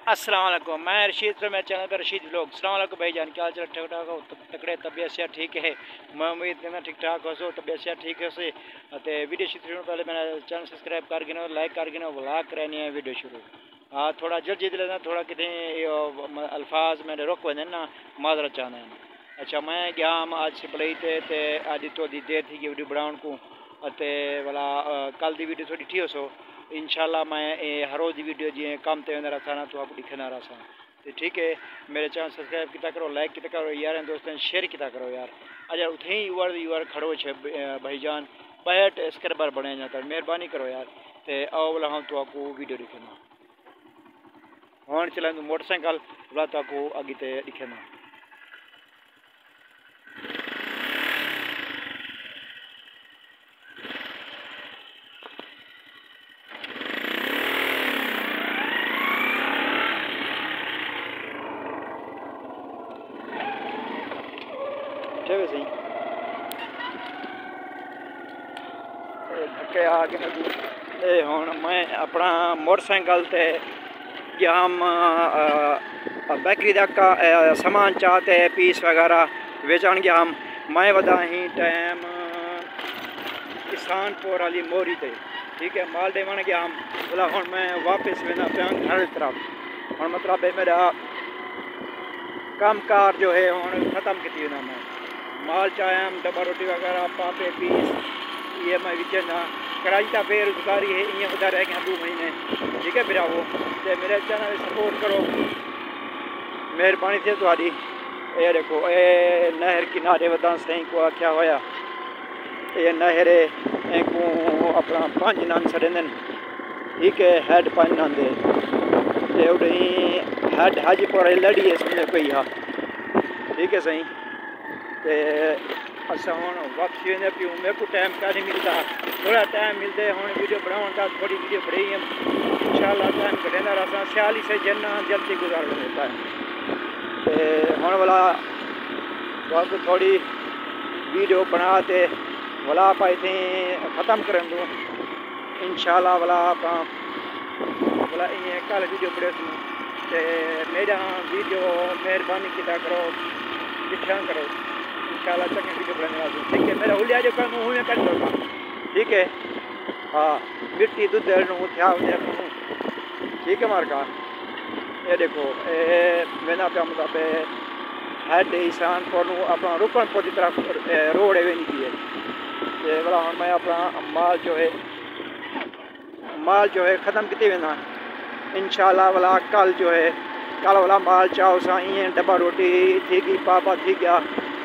अस्सलाम वालेकुम, मैं रशीद पर मेरे चैनल पर रशीद व्लॉग। अस्सलाम वालेकुम भाई जान, क्या हाल चाल? ठीक ठाक हो? तकड़े तबीयत से ठीक है? मैं उम्मीद करना ठीक ठाक हो, तबीयत से ठीक है से ते वीडियो शुरू होने पहले मेरा चैनल सब्सक्राइब कर गिनो, लाइक कर गिनो, व्लॉग करनी है वीडियो शुरू। हाँ थोड़ा जल्दी लेना, थोड़ा कितने अल्फाज मैंने रोक वजन ना माजरत चाहना है। अच्छा मैं गया आज से पलई ते आज थोड़ी देर थी वीडियो बनाने को ते वाला कल की वीडियो थोड़ी ठीक हो इंशाल्लाह मैं हर रोज़ की वीडियो जी काम ते वेंदा रहा ना तो आपको दिखना रहा तो ठीक है। मेरे चैनल सब्सक्राइब किया करो, लाइक किया करो यार, दोस्तों शेयर किया करो यार। अजय उठे ही यूर खड़ो है भाईजान बैठ स्क्रबर बने जाता, मेहरबानी करो यार। तो आओ बोला हम तो आपको वीडियो दिखेना हूँ चला मोटरसाइकिल बोला तो आपको आगे दिखेना। ठीक है सही धक्के आ गए हूँ मैं अपना मोटरसाइकिल ते गया हम बेकरी का सामान चाहते पीस वगैरह बेचन गया हम। मैं वदा ही टाइम किसानपुर वाली मोरी ते ठीक है माल देवन गया हम बोला हूँ मैं वापस वेना पाँ घर की तरफ। हूँ मतलब मेरा काम कार जो है हूँ ख़त्म की ना मैं माल चाहे डब्बा रोटी वगैरह पापे पीस ये मैं विचना कराची का बेरोजगारी है ये बता रहे कि 2 महीने ठीक है। फिर वो तो मेरे चैनल सपोर्ट करो मेहरबानी से तुम्हारी। ये देखो ये नहर किनारे वदा सही को आख्या होया ये नहर को अपना 5 नन सड़न ठीक है हैड 5 नन दे हैड हाजी पर लड़ी है समझ कोई हाँ ठीक है सही। तो अच्छा हूँ वापसी वेंदे पियूँ मेरे को टाइम का नहीं मिलता, थोड़ा टाइम मिलते हूँ वीडियो बनाने का थोड़ी वीडियो बनाई है इंशाल्लाह टाइम कटेंदा रहा सियाली से जन्ना जल्दी गुजार होता है। तो हूँ वाला आपको थोड़ी वीडियो बनाते वाला आप इतने ख़त्म कर दूँ इंशाल्लाह वाला आप वाला ये कल वीडियो बड़े दूँ तो मेरा वीडियो मेहरबानी किया करो दिखा करो इंशाल्लाह चंगे वीडियो बनाने वाला ठीक है। मेरा हुलिया जो काम हूँ मैं कर दूँगा ठीक है। हाँ मिट्टी दूध ठीक है मार का ये देखो मैंने पे मतलब हैड ईसान पर अपना रुकन पर की तरफ रोड है नहीं की है ये वाला मैं अपना माल जो है ख़त्म कितने वेना इंशाल्लाह वाला कल जो है कल वाला माल चाहो सा ये डब्बा रोटी थी गई पापा थी गया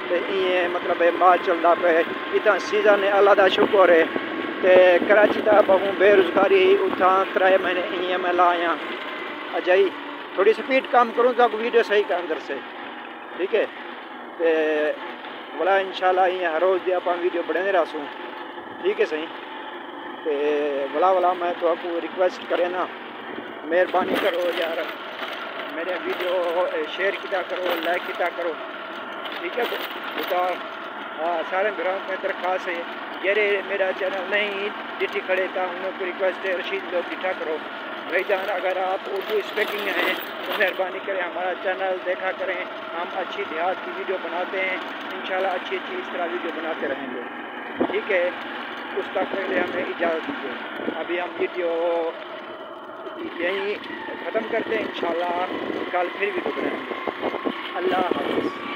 तो ये मतलब माल चलता पे इतना सीजन है अल्लाह का शुक्र है। तो कराची का बहु बेरोजगारी उठा 3 महीने ये मैं लाया अजाई थोड़ी स्पीड काम करूँ तो वीडियो सही का अंदर से ठीक है। तो बोला इंशाल्लाह ये हर रोज़ आप वीडियो बढ़ने रसूँ ठीक है सही। तो बोला मैं तो आपको रिक्वेस्ट करें ना मेहरबानी करो यार मेरे वीडियो शेयर किया करो लाइक किया करो ठीक है। बता हाँ सारे ग्राम में दरख्वास्त है जरे मेरा चैनल नहीं डिटी खड़े था उनको रिक्वेस्ट है रशीद लोग डिठा करो भाई जान अगर आप उर्दू स्पीकिंग हैं तो मेहरबानी करें हमारा चैनल देखा करें। हम अच्छी देहात की वीडियो बनाते हैं इंशाल्लाह अच्छी इस तरह वीडियो बनाते रहेंगे ठीक है। उस तक पहले हमें इजाज़त दीजिए अभी हम वीडियो यहीं ख़त्म करते हैं इंशाल्लाह कल फिर वीडियो बनाएंगे। अल्लाह हाफ़िज़।